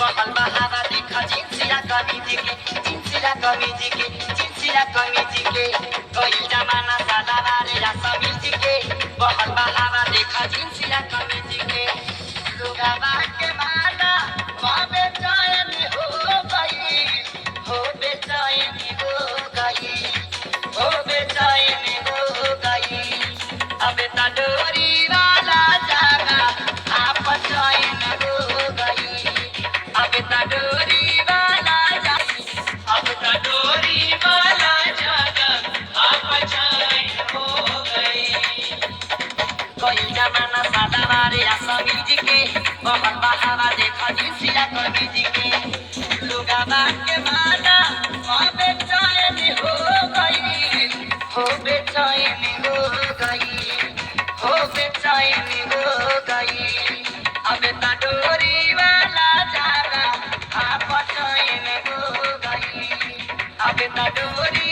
बहल बहावा देखा जिनसिया कमीज के जिनसिया कमीज के जिनसिया कमीज के कोई जमाना साला वाले या समीज के बहल बहावा देखा जिनसिया कमीज के लुगावा के माना बाबे चैन हो गई हो बेचैन हो गई हो बेचैन हो गई अब तडोरी वाला जागा आप चैन हो गई अब तडोरी वाला जागा अब तडोरी वाला जागा आप चैन हो गई कोई जमाना सादा मारे असमीज के बहुत बहावा देखा जिनसिया कमीज के लुगावा के माना बेचैन हो गई हो बेचैन हो गई हो बेचैन हो गई अब तडोरी वाला जागा आप चैन हो गई अब तडोरी